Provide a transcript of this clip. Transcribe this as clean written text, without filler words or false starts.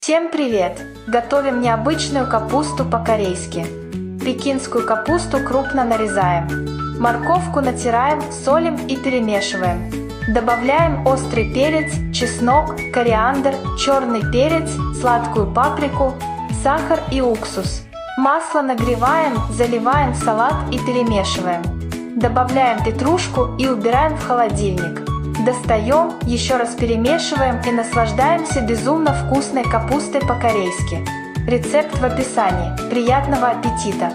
Всем привет! Готовим необычную капусту по-корейски. Пекинскую капусту крупно нарезаем. Морковку натираем, солим и перемешиваем. Добавляем острый перец, чеснок, кориандр, черный перец, сладкую паприку, сахар и уксус. Масло нагреваем, заливаем в салат и перемешиваем. Добавляем петрушку и убираем в холодильник. Достаем, еще раз перемешиваем и наслаждаемся безумно вкусной капустой по-корейски. Рецепт в описании. Приятного аппетита!